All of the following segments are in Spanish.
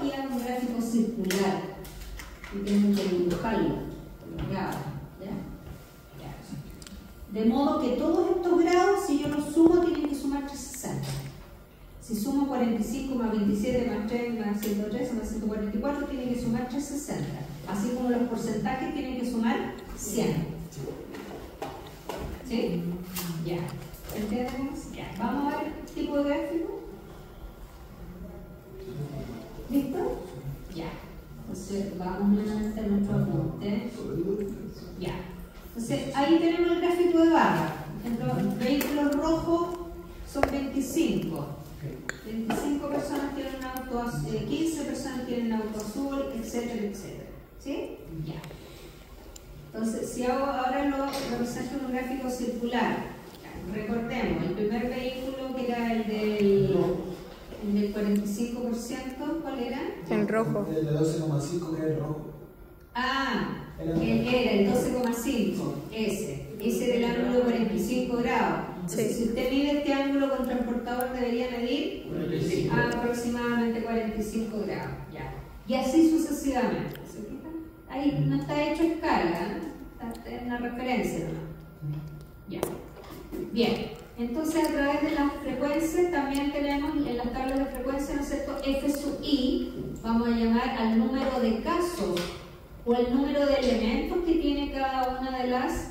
aquí a un gráfico circular y tienen que dibujarlo con los grados, ¿ya? De modo que todos estos grados, si yo los sumo, tienen que sumar 360. Si sumo 45 más 27 más 3 más 113 más 144, tienen que sumar 360. Así como los porcentajes tienen que sumar 100. ¿Sí? Ya. ¿Entendemos? Ya. Vamos a ver el tipo de gráfico. ¿Listo? Ya. Entonces, vamos nuevamente a nuestro apunte. Ya. Entonces, ahí tenemos el gráfico de barra. Por ejemplo, vehículos rojos son 25. 25 personas tienen un auto azul, 15 personas tienen un auto azul, etcétera, etcétera. ¿Sí? Ya. Entonces, si hago ahora lo represento en un gráfico circular, recordemos, el primer vehículo que era el del 45%, ¿cuál era? El rojo. El de 12,5 que era el rojo. Ah, era el 12,5, ese del ángulo 45 grados. Entonces, si usted mide este ángulo con transportador, debería medir aproximadamente 45 grados. Ya. Y así sucesivamente. ¿Se fijan? Ahí no está hecho escala, ¿no? Está en una referencia, ¿no? Ya. Bien. Entonces, a través de las frecuencias también tenemos en las tablas de frecuencia, ¿no es cierto? F sub i, vamos a llamar al número de casos o el número de elementos que tiene cada una de las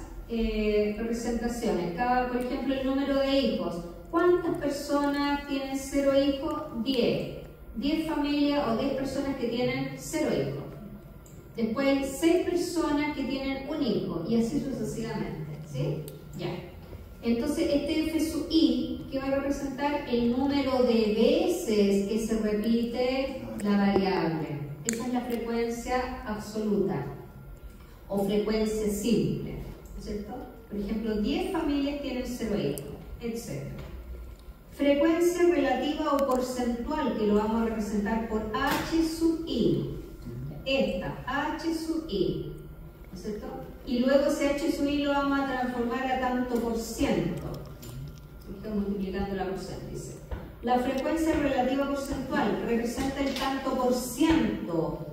representaciones. Por ejemplo, el número de hijos. ¿Cuántas personas tienen 0 hijos? 10. 10 familias o 10 personas que tienen 0 hijos. Después hay 6 personas que tienen un hijo y así sucesivamente. ¿Sí? Ya. Entonces, este F sub i, que va a representar el número de veces que se repite la variable. Esa es la frecuencia absoluta o frecuencia simple, ¿cierto? Por ejemplo, 10 familias tienen 0 hijos, etc. Frecuencia relativa o porcentual, que lo vamos a representar por H sub i. Esta, H sub i, ¿cierto? Y luego ese H sub i lo vamos a transformar a tanto por ciento. Estoy multiplicando la porcentaje, dice. La frecuencia relativa porcentual representa el tanto por ciento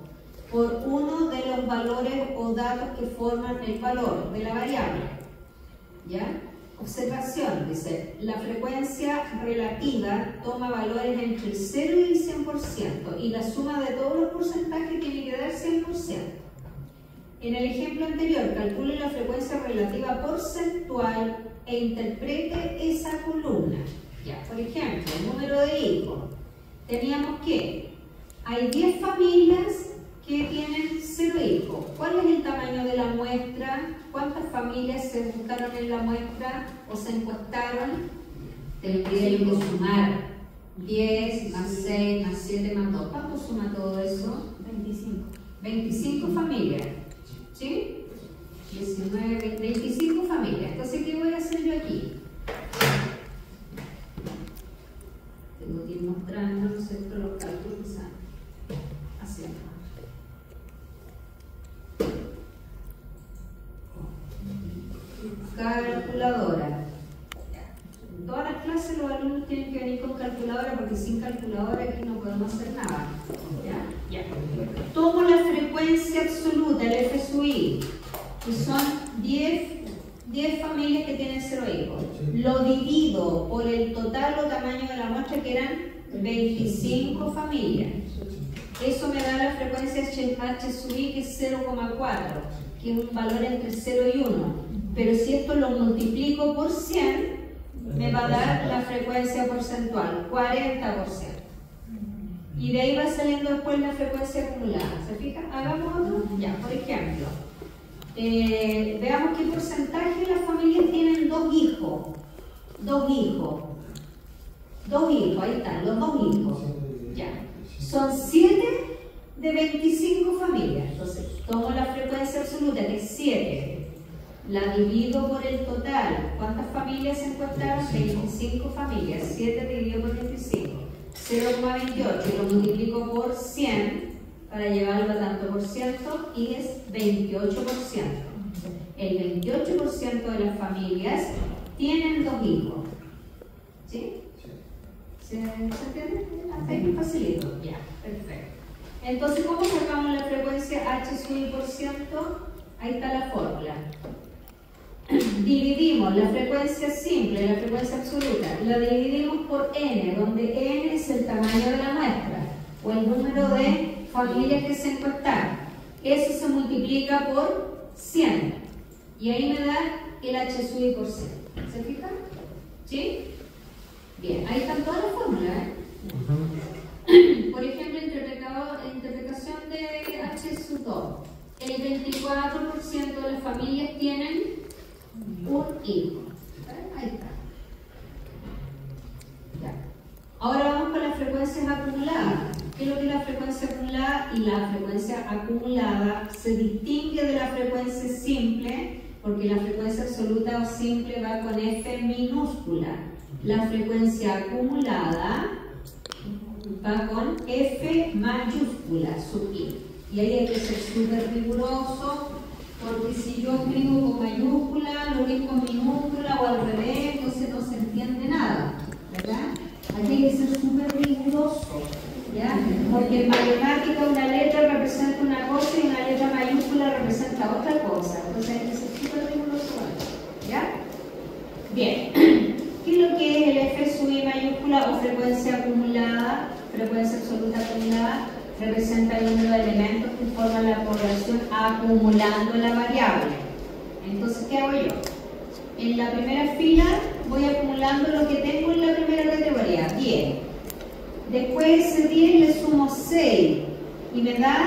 por uno de los valores o datos que forman el valor de la variable. ¿Ya? Observación, dice, la frecuencia relativa toma valores entre el 0 y el 100% y la suma de todos los porcentajes tiene que dar 100%. En el ejemplo anterior, calcule la frecuencia relativa porcentual e interprete esa columna. Ya, por ejemplo, el número de hijos. Teníamos que hay 10 familias que tienen 0 hijos. ¿Cuál es el tamaño de la muestra? ¿Cuántas familias se buscaron en la muestra o se encuestaron? Tendría que sumar 10 más 6 más 7 más 2. ¿Cuánto suma todo eso? 25. 25 familias. ¿Sí? 19, 25 familias. Entonces, ¿qué voy a hacer yo aquí? Tengo que ir mostrando, ¿no es cierto?, los cálculos que están haciendo. Calculadora. En todas las clases los alumnos tienen que venir con calculadora porque sin calculadora aquí no podemos hacer nada. ¿Ya? Ya. Tomo la frecuencia absoluta, el F sub i, que son 10 familias que tienen 0 hijos. Lo divido por el total o tamaño de la muestra, que eran 25 familias. Eso me da la frecuencia H sub i, que es 0,4, que es un valor entre 0 y 1. Pero si esto lo multiplico por 100, me va a dar la frecuencia porcentual, 40%. Y de ahí va saliendo después la frecuencia acumulada. ¿Se fijan? Hagamos otro. Ya, por ejemplo, veamos qué porcentaje de las familias tienen 2 hijos. 2 hijos. 2 hijos, ahí están, los 2 hijos. Ya. Son 7 de 25 familias. Entonces, tomo la frecuencia absoluta, que es 7. La divido por el total. ¿Cuántas familias se encontraron? 25 familias. 7 dividido por 25. 0,28. Lo multiplico por 100 para llevarlo a tanto por ciento y es 28%. El 28% de las familias tienen 2 hijos. ¿Sí? ¿Se entiende? Hasta ahí facilito. Ya, perfecto. Entonces, ¿cómo sacamos la frecuencia H sub I por ciento? Ahí está la fórmula. Dividimos la frecuencia simple, la frecuencia absoluta, la dividimos por n, donde n es el tamaño de la muestra o el número de familias que se encuestaron. Eso se multiplica por 100 y ahí me da el H sub I por ciento. ¿Se fijan? ¿Sí? Bien, ahí están todas las fórmulas, Por ejemplo, interpretación de H sub 2. El 24% de las familias tienen un hijo. Ahí está. Ya. Ahora vamos con las frecuencias acumuladas. ¿Qué es lo que es la frecuencia acumulada? Y la frecuencia acumulada se distingue de la frecuencia simple porque la frecuencia absoluta o simple va con F minúscula. La frecuencia acumulada va con F mayúscula, sub I. Y ahí hay que ser súper riguroso, porque si yo escribo con mayúscula, lo que con minúscula o al revés, entonces no se entiende nada, ¿verdad? Aquí hay que ser súper riguroso, ¿ya? Porque en matemática una letra representa una cosa y una letra mayúscula representa otra cosa. Entonces hay que ser súper riguroso, ¿ya? Bien. ¿Qué es lo que es el F sub I mayúscula o frecuencia acumulada, frecuencia absoluta acumulada? Representa el número de elementos que forman la población acumulando la variable. Entonces, ¿qué hago yo? En la primera fila voy acumulando lo que tengo en la primera categoría, 10. Después ese 10 le sumo 6 y me da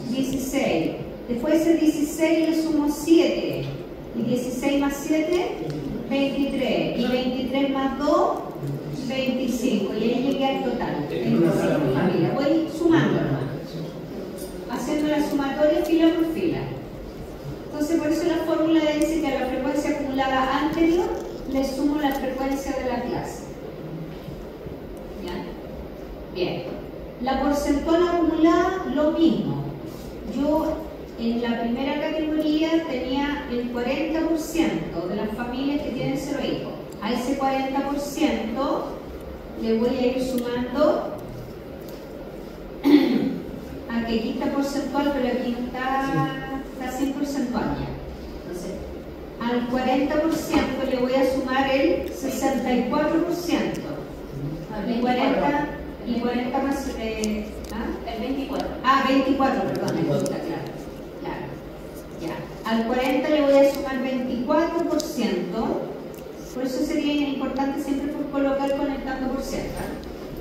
16. Después ese 16 le sumo 7 y 16 más 7, 23. Y 23 más 2, 25, y ahí llegué al total. Entonces, familia, voy sumando, haciendo la sumatoria fila por fila. Entonces, por eso la fórmula dice que a la frecuencia acumulada anterior le sumo la frecuencia de la clase. ¿Ya? Bien. La porcentual acumulada, lo mismo. Yo en la primera categoría tenía el 40% de las familias que tienen 0 hijos. A ese 40% le voy a ir sumando, aquí está porcentual, pero aquí no está sin porcentual ya. Entonces, al 40% le voy a sumar el 64%. Y 40 más... el 24. 24, perdón, está claro. Ya. Al 40 le voy a sumar 24%. Por eso sería importante siempre colocar conectando por ciento.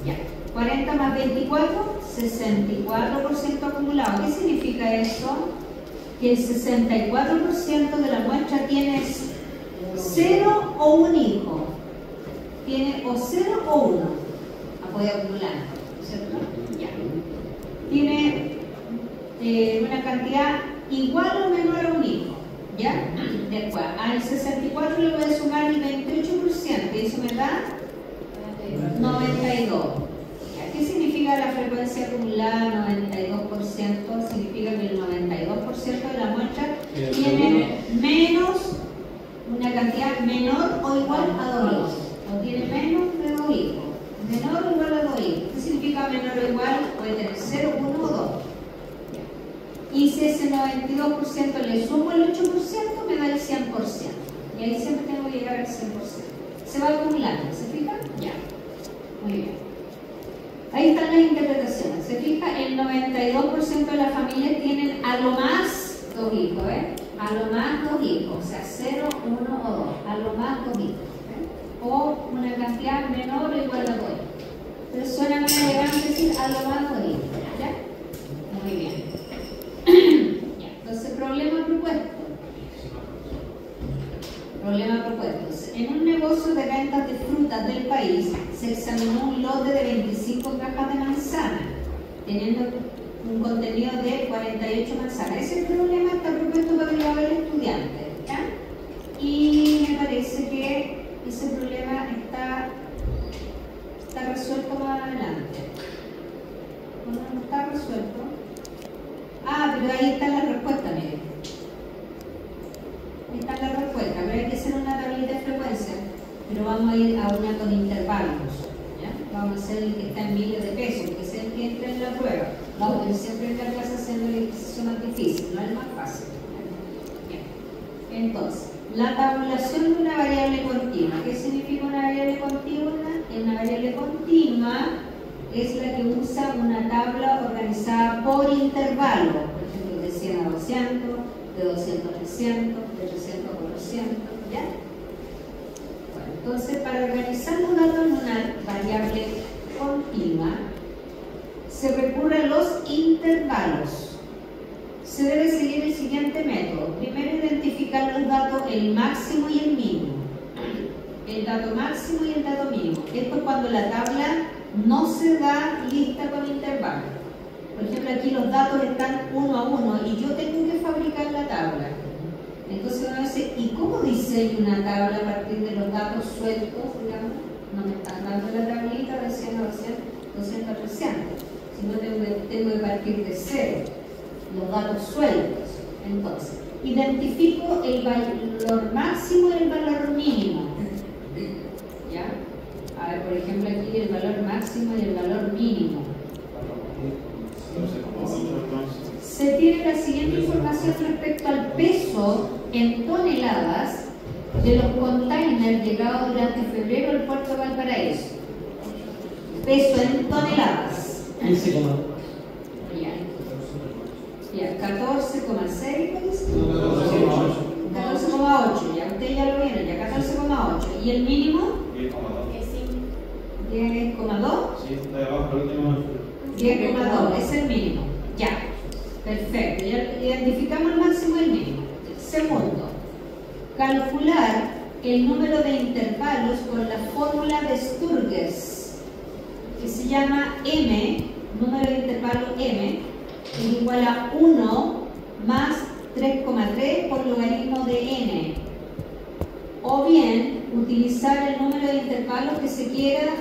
Ya. 40 más 24, 64% acumulado. ¿Qué significa eso? Que el 64% de la muestra tiene 0 o un hijo. Tiene o 0 o 1. Voy acumulando, ¿cierto? Ya. Tiene una cantidad igual o menor a un hijo. ¿Ya? Después, al 64 le voy a sumar el 28% y eso me da 92. ¿Qué significa la frecuencia acumulada 92%? Significa que el 92% de la muestra tiene menos, una cantidad menor o igual a 2 hijos. O tiene menos de 2 hijos. Menor o igual a 2 hijos. ¿Qué significa menor o igual? Puede tener 0, 1 o 2. Y si ese 92% le sumo el 8%, me da el 100%. Y ahí siempre tengo que llegar al 100%. Se va acumulando, ¿se fija? Ya. Muy bien. Ahí están las interpretaciones. ¿Se fija? El 92% de las familias tienen a lo más 2 hijos, A lo más 2 hijos. O sea, 0, 1 o 2. A lo más 2 hijos. O una cantidad menor o igual a 2 hijos. Pero suena muy elegante decir a lo más 2 hijos. ¿Ya? Muy bien. Entonces, problema propuesto. Problema propuesto. En un negocio de ventas de frutas del país se examinó un lote de 25 cajas de manzana, teniendo un contenido de 48 manzanas. Ese problema está propuesto para que lo haga el estudiante, ¿ya? Y me parece que ese problema está resuelto más adelante. No está resuelto. Pero ahí está la respuesta, miren. Ahí está la respuesta, pero hay que hacer una tablita de frecuencia. Pero vamos a ir a una con intervalos. ¿Ya? Vamos a hacer el que está en miles de pesos, que es el que entra en la prueba. Vamos a yo siempre en la clase haciendo el ejercicio más difícil, no el más fácil. Bien. Entonces, la tabulación de una variable continua. ¿Qué significa una variable continua? Una variable continua es la que usa una tabla organizada por intervalo, por ejemplo, de 100 a 200, de 200 a 300, de 300 a 400, ¿ya? Bueno, entonces, para organizar los datos en una variable continua, se recurre a los intervalos. Se debe seguir el siguiente método. Primero, identificar los datos, el máximo y el mínimo. El dato máximo y el dato mínimo. Esto es cuando la tabla no se da lista con intervalos. Por ejemplo, aquí los datos están uno a uno y yo tengo que fabricar la tabla. Entonces uno dice, ¿y cómo diseño una tabla a partir de los datos sueltos? Digamos, no me están dando la tablita de 100 a 200 a 300, sino tengo que partir de cero, los datos sueltos. Entonces, identifico el valor máximo y el valor mínimo. ¿Ya? A ver, por ejemplo, aquí el valor máximo y el valor mínimo. Se tiene la siguiente información respecto al peso en toneladas de los containers llegados durante febrero al puerto de Valparaíso. Peso en toneladas. Ya, 14,6, 14,8, ya usted ya lo viene, ya 14,8. ¿Y el mínimo? 10,2. 10,2, es el mínimo. Ya, perfecto. Ya identificamos el máximo y el mínimo. Segundo, calcular el número de intervalos con la fórmula de Sturges, que se llama M, número de intervalo M, es igual a 1 más 3,3 por logaritmo de n. O bien, utilizar el número de intervalos que se quiera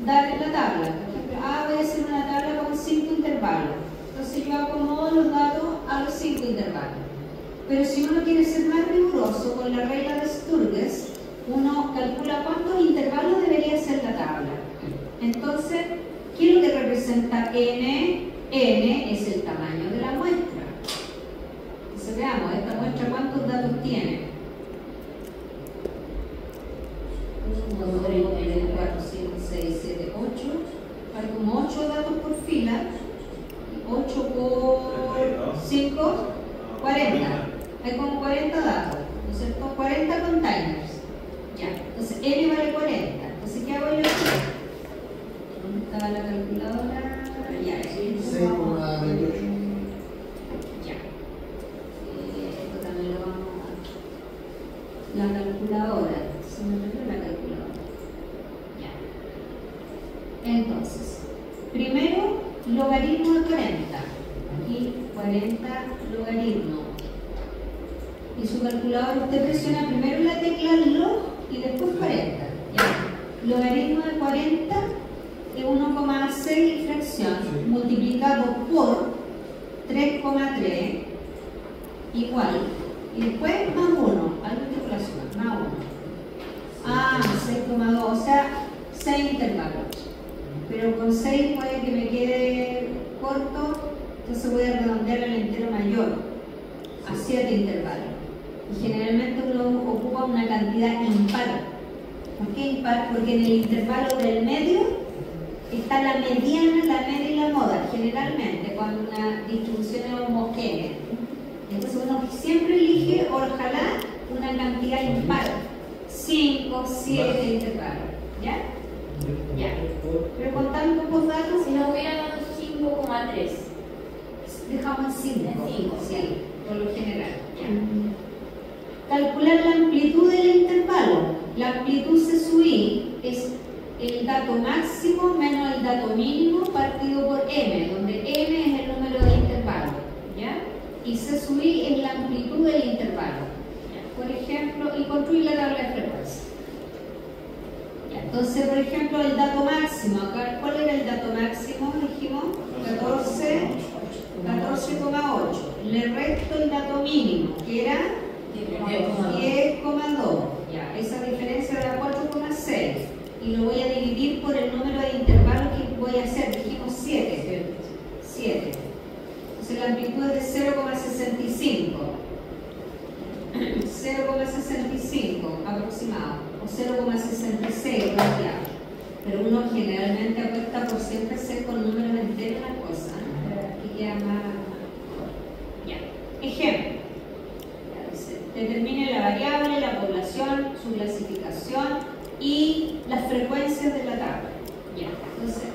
dar en la tabla. Por ejemplo, voy a hacer una tabla con 5 intervalos. Entonces yo acomodo los datos a los 5 intervalos. Pero si uno quiere ser más riguroso con la regla de Sturges, uno calcula cuántos intervalos debería ser la tabla. Entonces, ¿qué es lo que representa n? N es el tamaño de la muestra. Entonces veamos, esta muestra cuántos datos tiene. 1, 2, 3, 4, 5, 6, 7, 8. Hay como 8 datos por fila. 8 por 5, 40. Hay como 40 datos, ¿no es cierto? 40 containers. Ya, entonces N vale 40. Entonces, ¿qué hago yo aquí? ¿Dónde está la calculadora? Ya, 6,28. Ya. Esto también lo vamos a... La calculadora. Se me olvidó la calculadora. Ya. Entonces, primero, logaritmo de 40. Aquí, 40 logaritmo. Y su calculadora, usted presiona primero la tecla log y después 40. Ya. Logaritmo de 40 es 1,6 fracción multiplicado por 3,3 igual. Y después más 1, algo de relación, más 1. 6,2, o sea, 6 intervalos. Pero con 6 puede que me quede corto, entonces voy a redondear el entero mayor a 7 intervalos. Y generalmente uno ocupa una cantidad impar. ¿Por qué impar? Porque en el intervalo del medio está la mediana, la media y la moda, generalmente cuando una distribución es homogénea. Entonces uno siempre elige, ojalá, una cantidad impar. 5, 7 intervalos. ¿Ya? Ya. Pero con tan pocos datos, Si no hubiera dado 5,3. dejamos 5, Sí. sí, por lo general. ¿Ya? Calcular la amplitud del intervalo. La amplitud CSUI es el dato máximo menos el dato mínimo partido por m, donde m es el número de intervalo, ¿ya? Y CSUI es la amplitud del intervalo, ¿ya? Por ejemplo, y construir la tabla de frecuencia. ¿Ya? Entonces, por ejemplo, el dato máximo, acá, ¿cuál era el dato máximo? Dijimos 14,8. Le resto el dato mínimo, que era 10,2. Ya, esa diferencia da 4,6. Y lo voy a dividir por el número de intervalos que voy a hacer. Dijimos 7. la amplitud es de 0,65. 0,65 aproximado, o 0,66 redondeado. Pero uno generalmente apuesta por siempre ser con números enteros las cosas, que queda más. Ya. Ejemplo. Ya dice, determine la variable, la población, su clasificación y las frecuencias de la tabla. Ya. Entonces,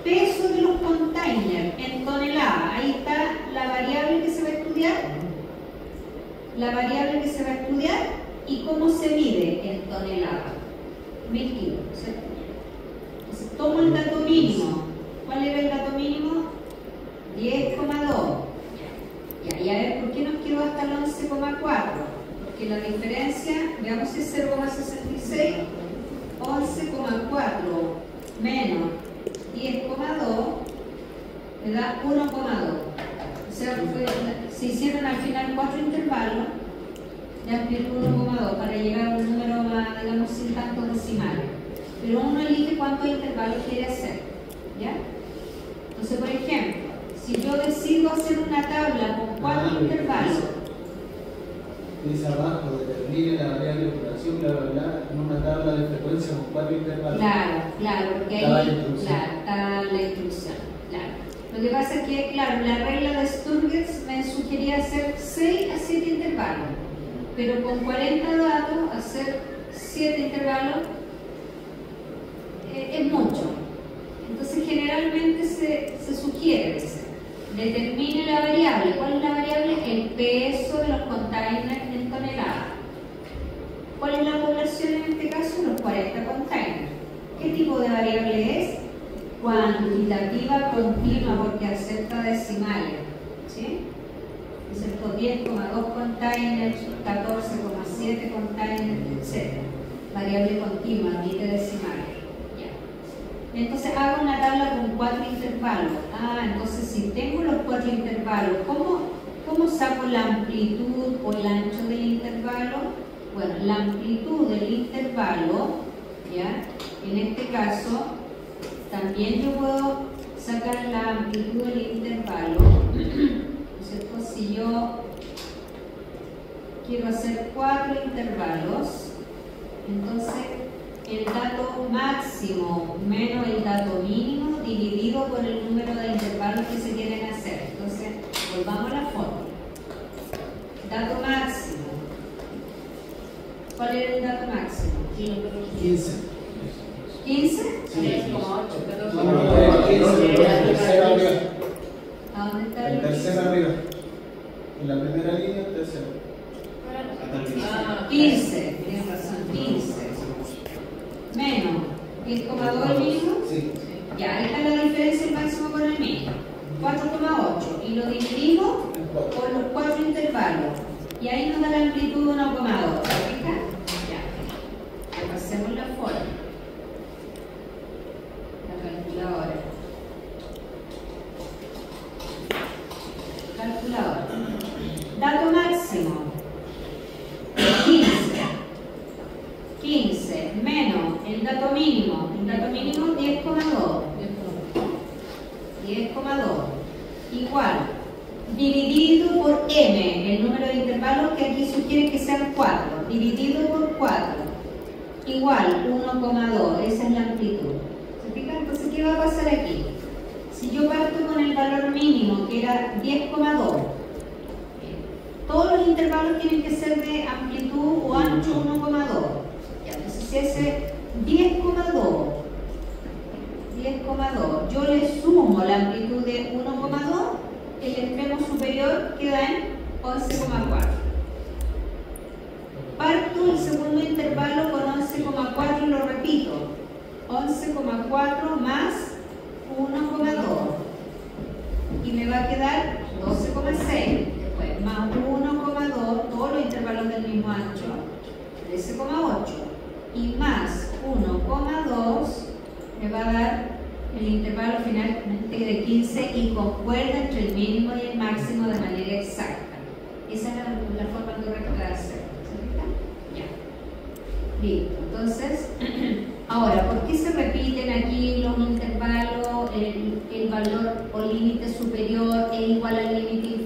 peso de los containers en toneladas. Ahí está la variable que se va a estudiar. La variable que se va a estudiar y cómo se mide en toneladas. 1000 kilos, ¿cierto? Entonces, tomo el dato mínimo. ¿Cuál era el dato mínimo? 10,2. Y a ver, ¿por qué nos quedó hasta el 11,4? Porque la diferencia, veamos si es 0,66, 11,4 menos 10,2 me da 1,2. O sea, se hicieron al final 4 intervalos de amplitud 1,2 para llegar a un número más, digamos, sin tantos decimales. Pero uno elige cuántos intervalos quiere hacer. ¿Ya? Entonces, por ejemplo, si yo decido hacer una tabla con 4 intervalos. Dice abajo, determine la variable de población, bla, bla, bla, en una tabla de frecuencia con 4 intervalos. Claro, porque ahí está la instrucción. Claro. Lo que pasa es que, claro, la regla de Sturges me sugería hacer 6 a 7 intervalos, pero con 40 datos, hacer 7 intervalos es mucho. Entonces, generalmente se sugiere, dice, determine la variable. ¿Cuál es la variable? El peso de los containers en toneladas. ¿Cuál es la población en este caso? Los 40 containers. ¿Qué tipo de variable es? Cuantitativa continua, porque acepta decimales. ¿Sí? Excepto 10,2 containers, 14,7 containers, etc. Variable continua, admite decimales. Ya. Entonces hago una tabla con 4 intervalos. Entonces si tengo los 4 intervalos, ¿cómo saco la amplitud o el ancho del intervalo? Bueno, la amplitud del intervalo, ¿ya? En este caso, también yo puedo sacar la amplitud del intervalo, ¿cierto? Si yo quiero hacer 4 intervalos, entonces el dato máximo menos el dato mínimo dividido por el número de intervalos que se quieren hacer. Entonces, volvamos a la foto. Dato máximo. ¿Cuál era el dato máximo? 15. ¿15? Sí. 3,8. No, el tercero arriba. ¿A dónde está El tercero arriba. En la primera línea, el tercero. 15, tienes razón, 15. Menos 10,2 el mínimo. Sí. Ya, ahí está la diferencia el máximo con el mínimo. 4,8. Y lo dividimos por los 4 intervalos. Y ahí nos da la amplitud 1,2. ¿Te fijas? Ya. Repasemos la forma. La calculadora. Calculadora. Dato máximo. 15 menos el dato mínimo 10,2 igual dividido por m, el número de intervalos que aquí sugiere que sean 4, dividido por 4 igual 1,2, esa es la amplitud. ¿Se fijan? Entonces, ¿qué va a pasar aquí? Si yo parto con el valor mínimo que era 10,2, todos los intervalos tienen que ser de amplitud o ancho 1,2. Entonces, si ese 10,2, yo le sumo la amplitud de 1,2, el extremo superior queda en 11,4. Parto el segundo intervalo con 11,4 y lo repito. 11,4 más 1,2. Y me va a quedar 12,6. Después, más 1,2, todos los intervalos del mismo ancho, 13,8. Y más 1,2 me va a dar el intervalo finalmente de 15 y concuerda entre el mínimo y el máximo de manera exacta. Esa es la forma correcta de hacerlo. ¿Se fija? Ya. Listo. Entonces, ahora, ¿por qué se repiten aquí los intervalos? El valor o límite superior es igual al límite inferior.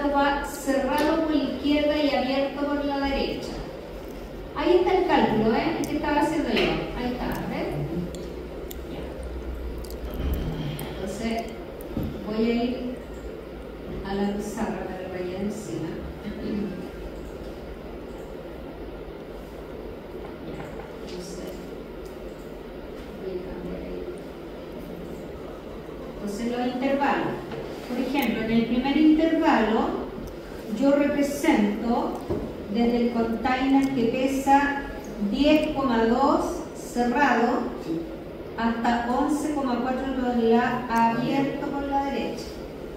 dato va cerrado por la izquierda y abierto por la derecha. Ahí está el cálculo, ¿eh? ¿Qué estaba haciendo yo? Ahí está, ¿ves? Entonces, voy a ir a la pizarra para rayar encima. Entonces, voy a cambiar ahí. Entonces, los intervalos. Por ejemplo, en el primer intervalo, yo represento desde el container que pesa 10,2 cerrado hasta 11,4 toneladas abierto por la derecha.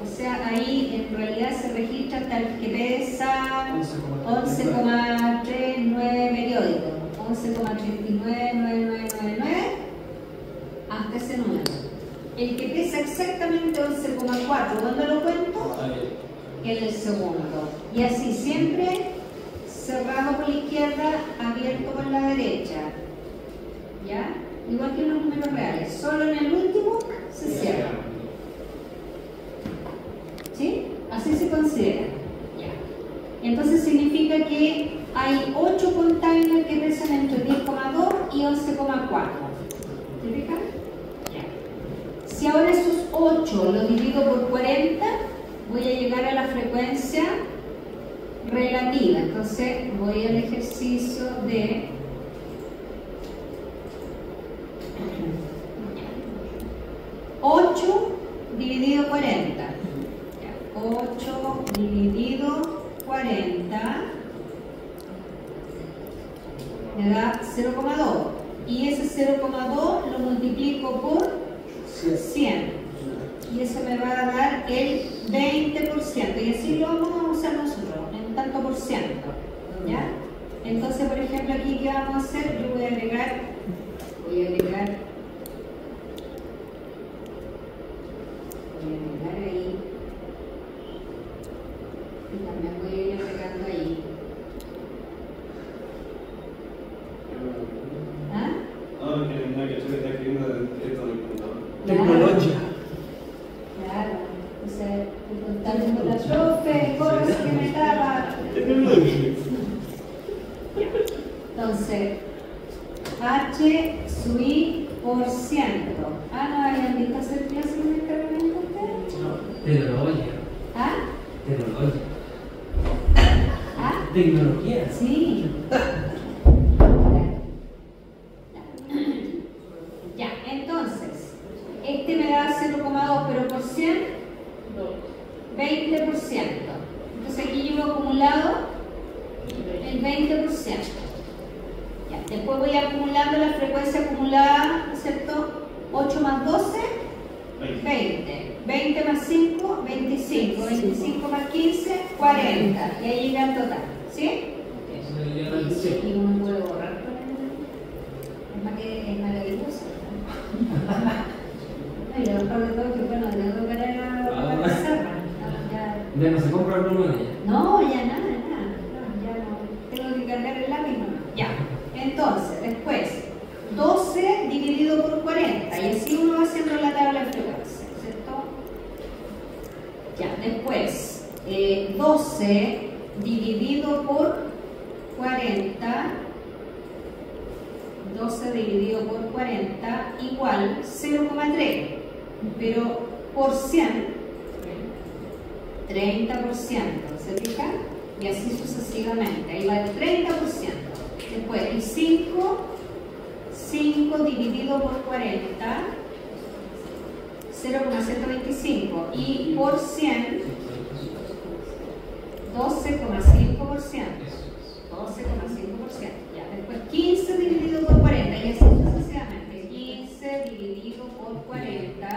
O sea, ahí en realidad se registra hasta el que pesa 11,39 periódico, 11,39999 hasta ese número. El que pesa exactamente 11,4, ¿dónde lo cuento? En el segundo. Y así siempre cerrado por la izquierda, abierto por la derecha. ¿Ya? Igual que en los números reales. Solo en el último se cierra. ¿Sí? Así se considera. Ya. Entonces significa que hay 8 containers que pesan entre 10,2 y 11,4. ¿Te fijas? Ya. Si ahora esos 8 lo divido por 40, voy a llegar a la frecuencia relativa. Entonces voy al ejercicio de 8 dividido 40. 8 dividido 40 me da 0,2. Y ese 0,2 lo multiplico por 100. Y eso me va a dar el 20%. Y así lo vamos a usar nosotros, en tanto por ciento. ¿Ya? Entonces, por ejemplo, aquí, ¿qué vamos a hacer? Yo voy a agregar ahí. Y también voy a ir agregando ahí. ¿Ah? No, que no hay que está escribiendo esto del computador. Tecnología. Claro. O sea, estoy contando con la profe, cosas que me daba. Entonces, H sub I por ciento. Ah, ¿no habían visto hacer clases de cargamento ustedes? No, tecnología. ¿Ah? Tecnología. ¿Ah? Tecnología. Sí. Ya, entonces, este me da 0,2, pero por 100, 20%. Entonces aquí llevo acumulado el 20%. Ya, después voy acumulando la frecuencia acumulada, ¿no es cierto? 8 más 12, 20. 20 más 5, 25. 25 más 15, 40. Y ahí llega el total. ¿Sí? Y uno puede borrar con el... Es maravilloso. Y lo mejor de todo es que, bueno, de no tocar la pizarra. Ya no se compra alguno de ellas. No, ya nada. No, ya no. Tengo que cargar el lápiz nomás. Ya. Entonces, después, 12 dividido por 40. Y así uno va haciendo la tabla de frecuencia, ¿cierto? Ya, después, 12 dividido por 40. 12 dividido por 40 igual 0,3. Pero por 100, 30%. ¿Se fijan? Y así sucesivamente. Ahí va el 30%. Después el 5 dividido por 40, 0,125. Y por 100, 12,5%. 12,5%. Ya, después 15 dividido por 40. Y así sucesivamente. 15 dividido por 40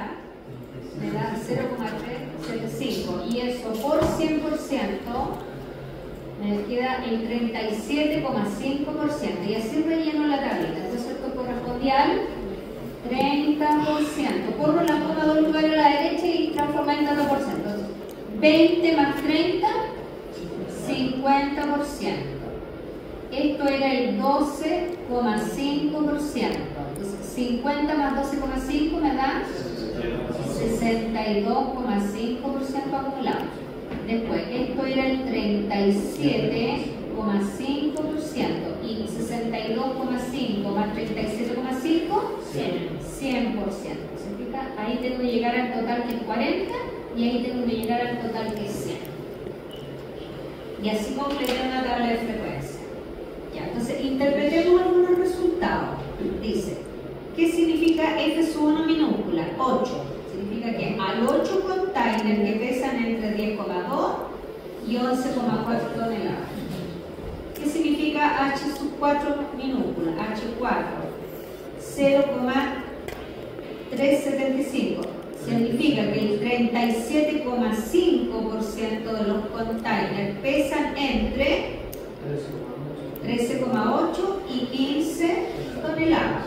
me da 0,375. Y eso por 100%. Me queda el 37,5%. Y así relleno la tablita. Entonces esto correspondía al 30%. Corro la coma 2 lugares a la derecha y transformé en tanto por ciento. 20 más 30, 50%. Esto era el 12,5%. Entonces 50 más 12,5 me da 62,5% acumulado. Después, esto era el 37,5% y 62,5 más 37,5, 100%. ¿Se fija? Ahí tengo que llegar al total que es 40 y ahí tengo que llegar al total que es 100. Y así completé una tabla de frecuencia. Ya, entonces interpretemos algunos resultados. Dice, ¿qué significa F1 minúscula? 8. Significa que hay 8 containers que pesan entre 10,2 y 11,4 toneladas. ¿Qué significa H4 minúscula? H4, 0,375. Significa que el 37,5% de los containers pesan entre 13,8 y 15 toneladas.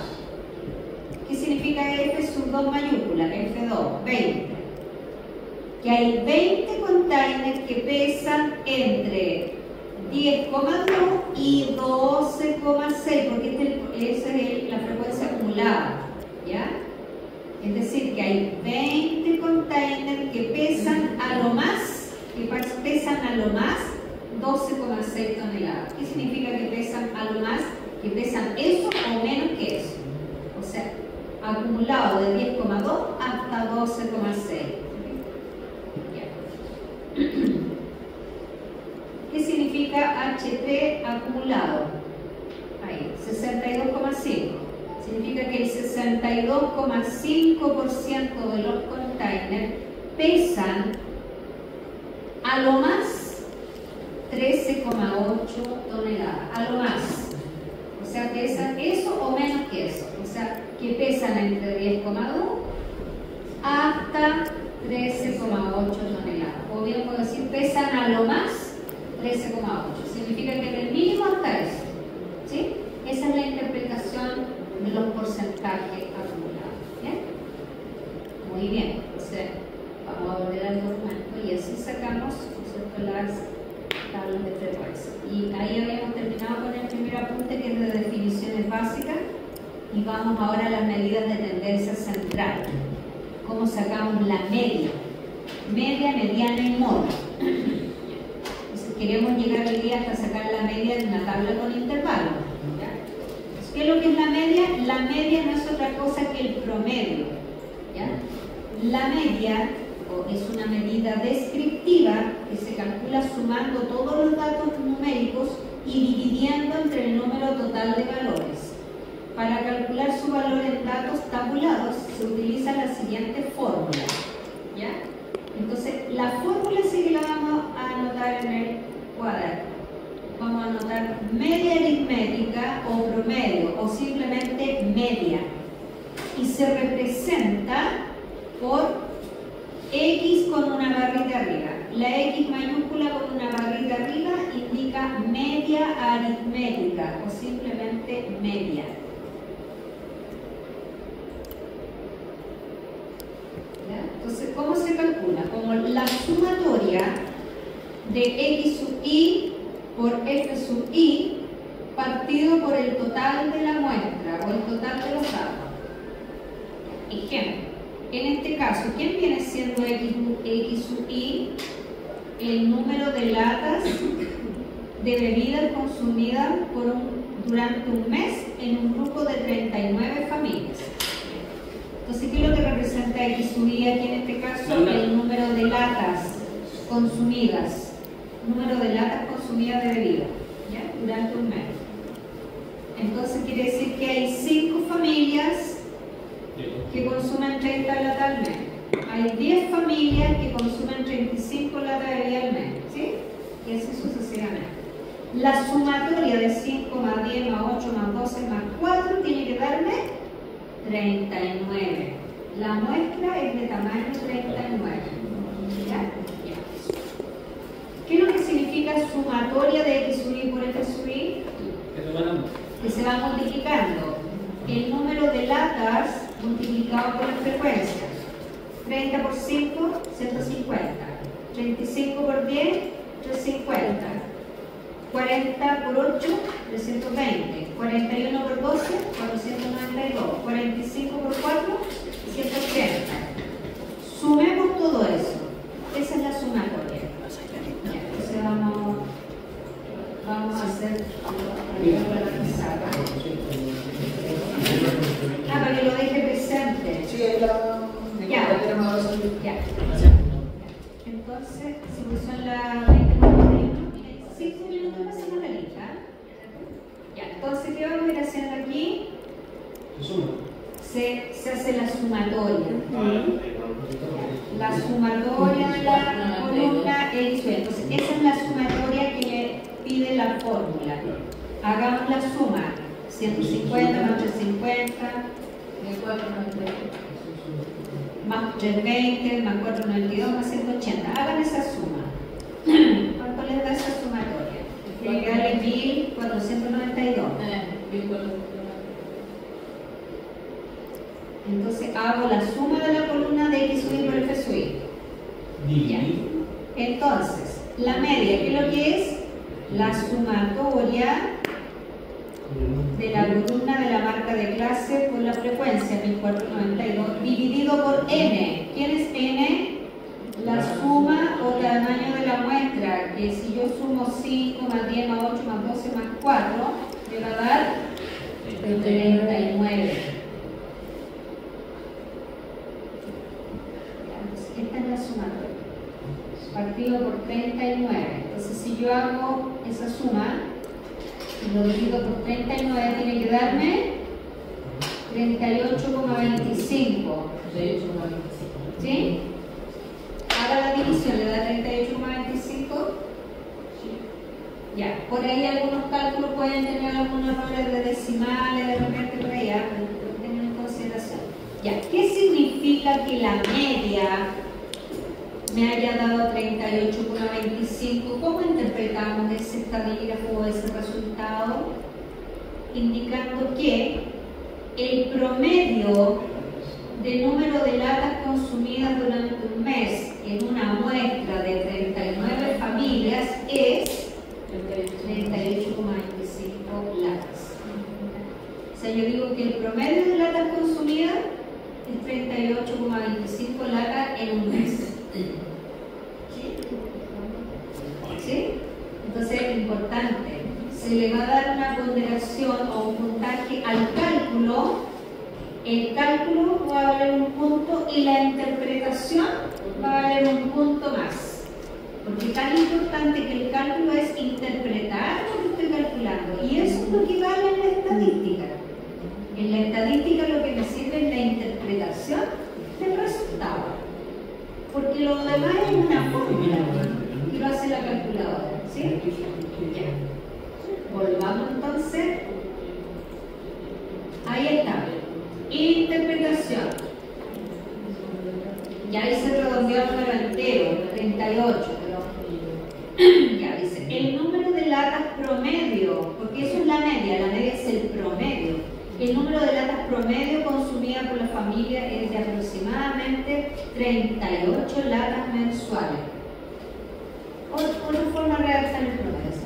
¿Qué significa F sub 2 mayúscula? F2, 20. Que hay 20 containers que pesan entre 10,2 y 12,6, porque esa es la frecuencia acumulada, ¿ya? Es decir, que hay 20 containers que pesan a lo más 12,6 toneladas. ¿Qué significa que pesan a lo más? Que pesan eso o menos que eso. O sea, acumulado de 10,2 hasta 12,6. ¿Qué significa H3 acumulado? Ahí, 62,5. Significa que el 62,5% de los containers pesan a lo más 13,8 toneladas. A lo más. O sea, pesan eso o menos que eso. O sea, que pesan entre 10,2 hasta 13,8 toneladas. O bien puedo decir, pesan a lo más 13,8. Significa que del mínimo hasta eso. ¿Sí? Esa es la interpretación de los porcentajes acumulados. ¿Bien? Muy bien. Entonces, vamos a volver al documento y así sacamos las tablas de frecuencia. Y ahí habíamos terminado con el primer apunte, que es de definiciones básicas, y vamos ahora a las medidas de tendencia central. ¿Cómo sacamos la media? Media, mediana y moda. Entonces queremos llegar hoy día hasta sacar la media de una tabla con intervalos. ¿Qué es lo que es la media? La media no es otra cosa que el promedio. ¿Ya? La media es una medida descriptiva que se calcula sumando todos los datos numéricos y dividiendo entre el número total de valores. Para calcular su valor en datos tabulados se utiliza la siguiente fórmula. ¿Ya? Entonces, la fórmula sí que la vamos a anotar en el cuaderno. Vamos a anotar media aritmética o promedio o simplemente media. Y se representa por X con una barrita arriba. La X mayúscula con una barrita arriba indica media aritmética o simplemente media. ¿Ya? Entonces, ¿cómo se calcula? Como la sumatoria de X sub I por F sub I partido por el total de la muestra o el total de los datos. Ejemplo. En este caso, ¿quién viene siendo X sub I? El número de latas de bebidas consumidas durante un mes en un grupo de 39 familias. Entonces, ¿qué es lo que representa X sub I aquí en este caso? El número de latas consumidas. Número de latas consumidas de bebida, ¿ya? Durante un mes. Entonces, quiere decir que hay 5 familias que consumen 30 latas al mes. Hay 10 familias que consumen 35 latas de bebida al mes, ¿sí? Y así sucesivamente. La sumatoria de 5 más 10 más 8 más 12 más 4 tiene que darme 39. La muestra es de tamaño 39. ¿Ya? ¿Qué es lo que significa sumatoria de X sub I por F sub I? Que se va multiplicando el número de latas multiplicado por la frecuencia. 30 por 5, 150. 35 por 10, 350. 40 por 8, 320. 41 por 12, 492. 45 por 4, 180. Sumemos todo eso. Esa es la sumatoria. para que lo deje presente. Sí, ahí la... Ya. Ya. Entonces, si son las 20:41, 5 minutos pasamos la lista. Ya, entonces, ¿qué vamos a ir haciendo aquí? Se hace la sumatoria. La sumatoria de la columna X. Entonces, esa es la sumatoria que le pide la fórmula. Hagamos la suma. 150 más 350 más 320 más 492 más 180. Hagan esa suma. ¿Cuánto les da esa sumatoria? Llegarle 1492. Entonces hago la suma de la columna de X sub y por F sub y. Ya. Entonces, la media, ¿qué es lo que es? La sumatoria de la columna de la marca de clase por la frecuencia 1492 dividido por n. ¿Quién es n? La suma o tamaño de la muestra, que si yo sumo 5 más 10 más 8 más 12 más 4 me va a dar 39. Esta es la sumatoria partido por 39. Entonces, si yo hago esa suma y lo divido por 39, tiene que darme 38,25. ¿Sí? Haga la división, le da 38,25. Ya, por ahí algunos cálculos pueden tener algunos errores de decimales, de repente por ahí, pero tengan en consideración. Ya, ¿qué significa que la media me haya dado 38,25? ¿Cómo interpretamos ese estadígrafo o ese resultado? Indicando que el promedio de número de latas consumidas durante un mes en una muestra de 39 familias es 38,25 latas. O sea, yo digo que el promedio de latas consumidas es 38,25 latas en un mes. ¿Sí? Entonces es importante. Se le va a dar una ponderación o un puntaje al cálculo. El cálculo va a valer un punto y la interpretación va a valer un punto más. Porque es tan importante que el cálculo es interpretar lo que estoy calculando. Y eso es lo que vale en la estadística. En la estadística lo que me sirve es la interpretación del resultado. Porque lo demás es una fórmula que lo hace la calculadora. ¿Sí? Ya. Volvamos entonces. Ahí está. Interpretación. Ya hice redondeado número entero, 38, pero ya dice, el número de latas promedio, porque eso es la media es el promedio. El número de latas promedio consumida por la familia es de aproximadamente 38 latas mensuales. Otra forma de redactar el promedio.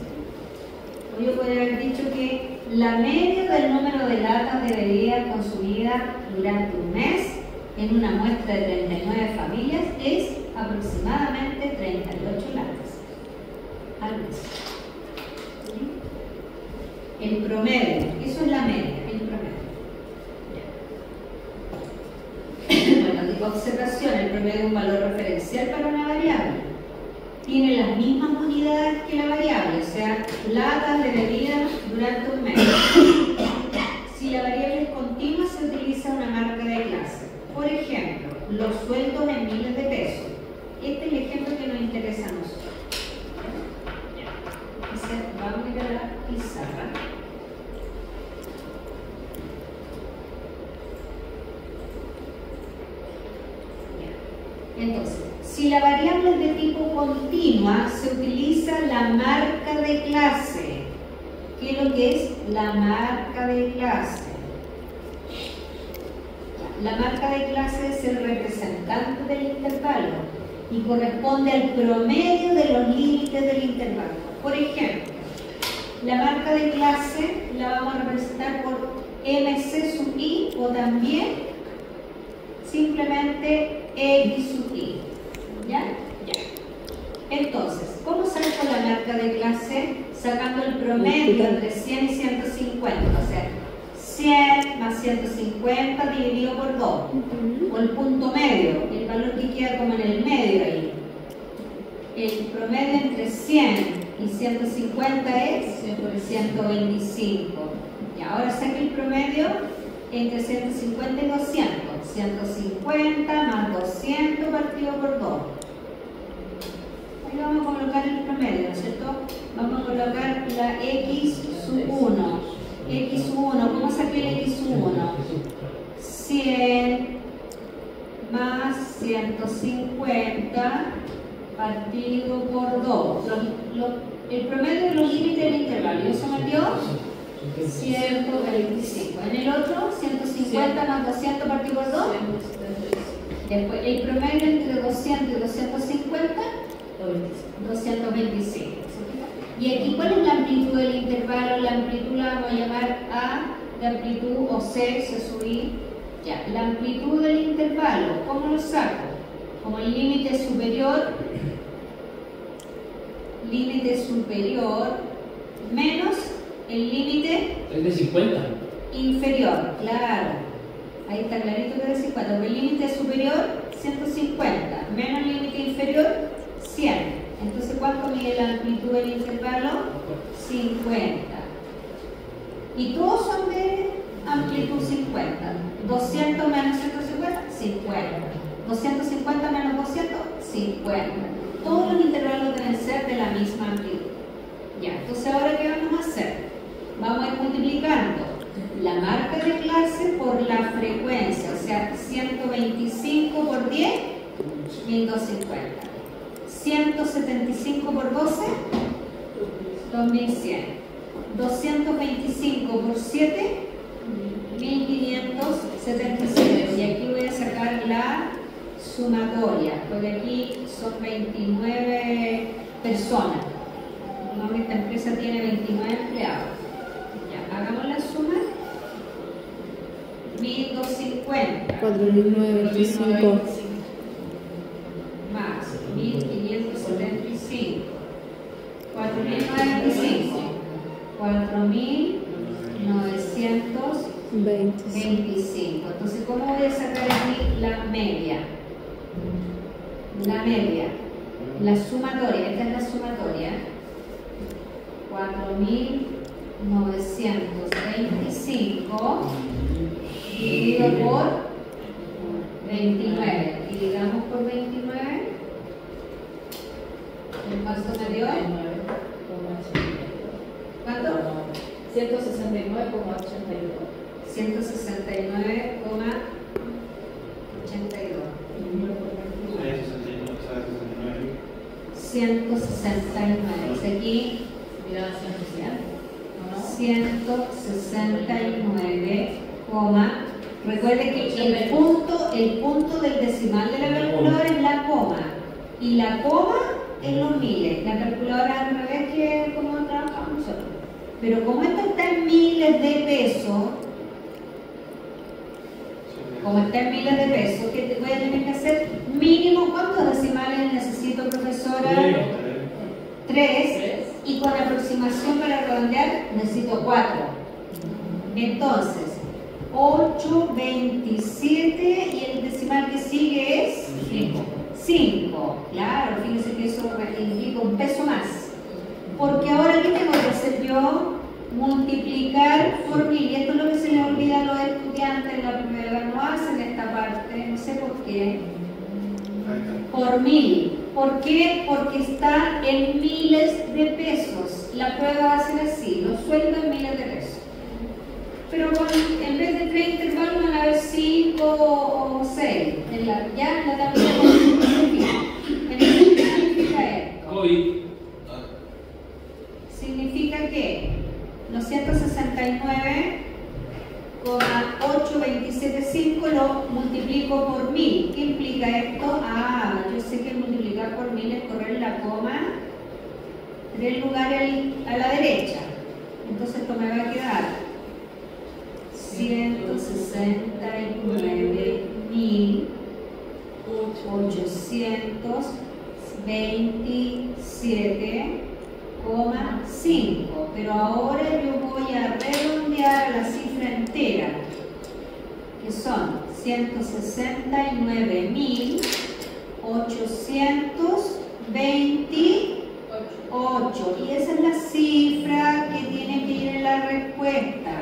O yo podría haber dicho que la media del número de latas de bebida consumida durante un mes en una muestra de 39 familias es aproximadamente 38 latas al mes. ¿Sí? El promedio, eso es la media, el promedio. Bueno, digo observación, el promedio es un valor referencial para una variable. Tiene las mismas unidades que la variable, o sea, latas de bebida durante un mes. Si la variable es continua, se utiliza una marca de clase. Por ejemplo, los sueldos en miles de pesos. Este es el ejemplo que nos interesa a nosotros. Entonces, vamos a ir a la pizarra. Entonces, si la variable es de tipo continua, se utiliza la marca de clase. ¿Qué es lo que es la marca de clase? La marca de clase es el representante del intervalo y corresponde al promedio de los límites del intervalo. Por ejemplo, la marca de clase la vamos a representar por MC sub i o también simplemente X sub i. ¿Ya? Ya. Entonces, ¿cómo saco la marca de clase? Sacando el promedio entre 100 y 100 más 150 dividido por 2. O el punto medio, el valor que queda como en el medio ahí. El promedio entre 100 y 150 es 125. Y ahora saque el promedio entre 150 y 200. 150 más 200 partido por 2. Ahí vamos a colocar el promedio, ¿no es cierto? Vamos a colocar la x sub 1. X sub 1, ¿cómo saqué el x sub 1? 100 más 150 partido por 2. El promedio de los límites del intervalo. ¿Y eso me dio? 125. En el otro, 150 más 200 partido por 2. Después, el promedio entre 200 y 250, 225. Y aquí, ¿cuál es la amplitud del intervalo? La amplitud la vamos a llamar A de amplitud o C, se subí. Ya, la amplitud del intervalo, ¿cómo lo saco? Como el límite superior menos el límite de 50. inferior, claro. Ahí está clarito que es de 50. El límite superior, 150, menos el límite inferior, 100. Entonces, ¿cuánto mide la amplitud del intervalo? 50. Y todos son de amplitud 50. 200 menos 150, 50. 250 menos 200, 50. Todos los intervalos deben ser de la misma amplitud. Ya, entonces ahora ¿qué vamos a hacer? Vamos a ir multiplicando la marca de clase por la frecuencia, o sea, 125 por 10, 1250. 175 por 12, 2100. 225 por 7, 1577. Y aquí voy a sacar la sumatoria, porque aquí son 29 personas. Esta empresa tiene 29 empleados. Ya, hagamos la suma. 1250. 4.925. Más 1575. 4.925. 4.925. Entonces, ¿cómo voy a sacar aquí la media? La media. La sumatoria. Esta es la sumatoria. 4.925 dividido por 29. Dividamos por 29. ¿Cuánto me dio? ¿Cuánto? 169,82. 169,82. 169. Aquí, 169, recuerde que el punto del decimal de la calculadora es la coma. Y la coma en los miles. La calculadora al revés que como trabajamos nosotros. Pero como esto está en miles de pesos, ¿qué voy a tener que hacer? Mínimo, ¿cuántos decimales necesito, profesora? 3. Y con aproximación para redondear necesito 4. Entonces, 8, 27 y el decimal que sigue es 5. Claro, fíjense que eso implica un peso más. Porque ahora, ¿qué tengo que hacer yo? Multiplicar por 1000. Y esto es lo que se les olvida a los estudiantes en la primera. No hacen esta parte, no sé por qué. Por 1000. ¿Por qué? Porque está en miles de pesos. La prueba va a ser así, los sueldos en miles de pesos. Pero en vez de 3 intervalos van a haber 5 o 6. Ya en la tabla de ¿qué significa esto? Significa que los 169,8275 lo multiplico por 1000. ¿Qué implica esto? Yo sé que multiplicar por 1000 es correr la coma 3 lugares a la derecha. Entonces esto me va a quedar 169.827,5. Pero ahora yo voy a redondear la cifra entera. entera, que son 169.828. Y esa es la cifra que tiene que ir en la respuesta.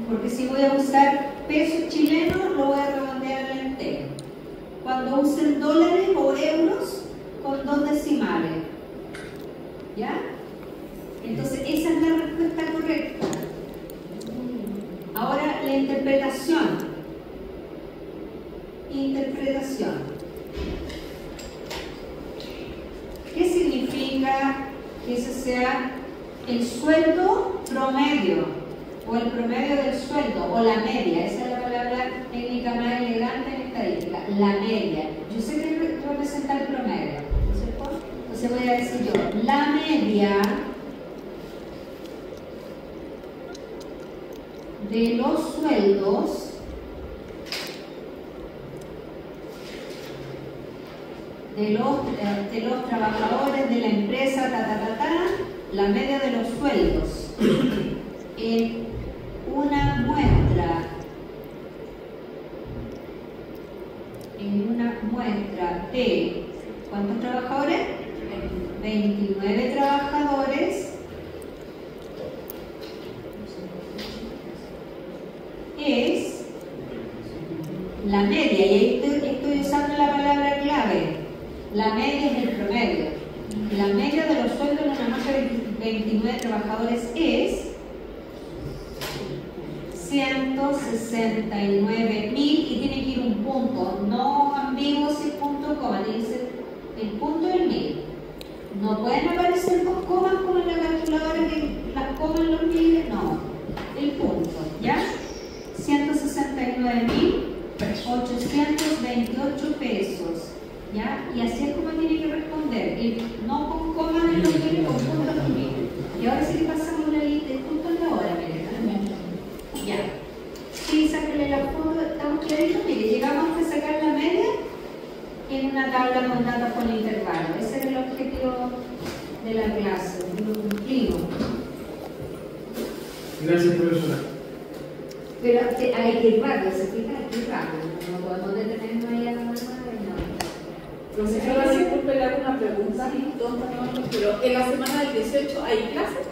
Porque si voy a usar pesos chilenos, lo voy a redondear al entero. Cuando usen dólares o euros, con 2 decimales. ¿Ya? Entonces, esa es la respuesta correcta. Ahora, la interpretación. Interpretación. ¿Qué significa que ese sea el sueldo promedio? O el promedio del sueldo, o la media. Esa es la palabra técnica más elegante en estadística. La media. Yo sé que representa el promedio, ¿no es cierto? Entonces voy a decir yo, la media de los sueldos de los trabajadores de la empresa, la media de los sueldos en una muestra de ¿cuántos trabajadores? 29 trabajadores es la media, y ahí estoy usando la palabra clave. La media es el promedio. La media de los sueldos en una muestra de 29 trabajadores es 169.000 y tiene que ir un punto, no ambiguo si es punto coma, tiene que ser el punto del 1000. No pueden aparecer dos comas como en la calculadora que las comas los miles, no, el punto, ¿ya? 169.828 pesos, ¿ya? Y así es como tiene que responder, no con comas en los miles, con puntos en los miles. Y ahora sí que pasamos la lista de puntos en la hora, miren. Ya. Sí, sáquenle la foto, estamos claritos. Mire, llegamos a sacar la media en una tabla con datos con intervalo. Ese es el objetivo de la clase, lo cumplimos. Gracias, profesora. Pero hay que ir rápido, se explica, hay que ir rápido. No podemos detenernos ahí a la mano. Profesora, disculpe, le hago una pregunta, tonta, no, pero en la semana del 18 hay clases.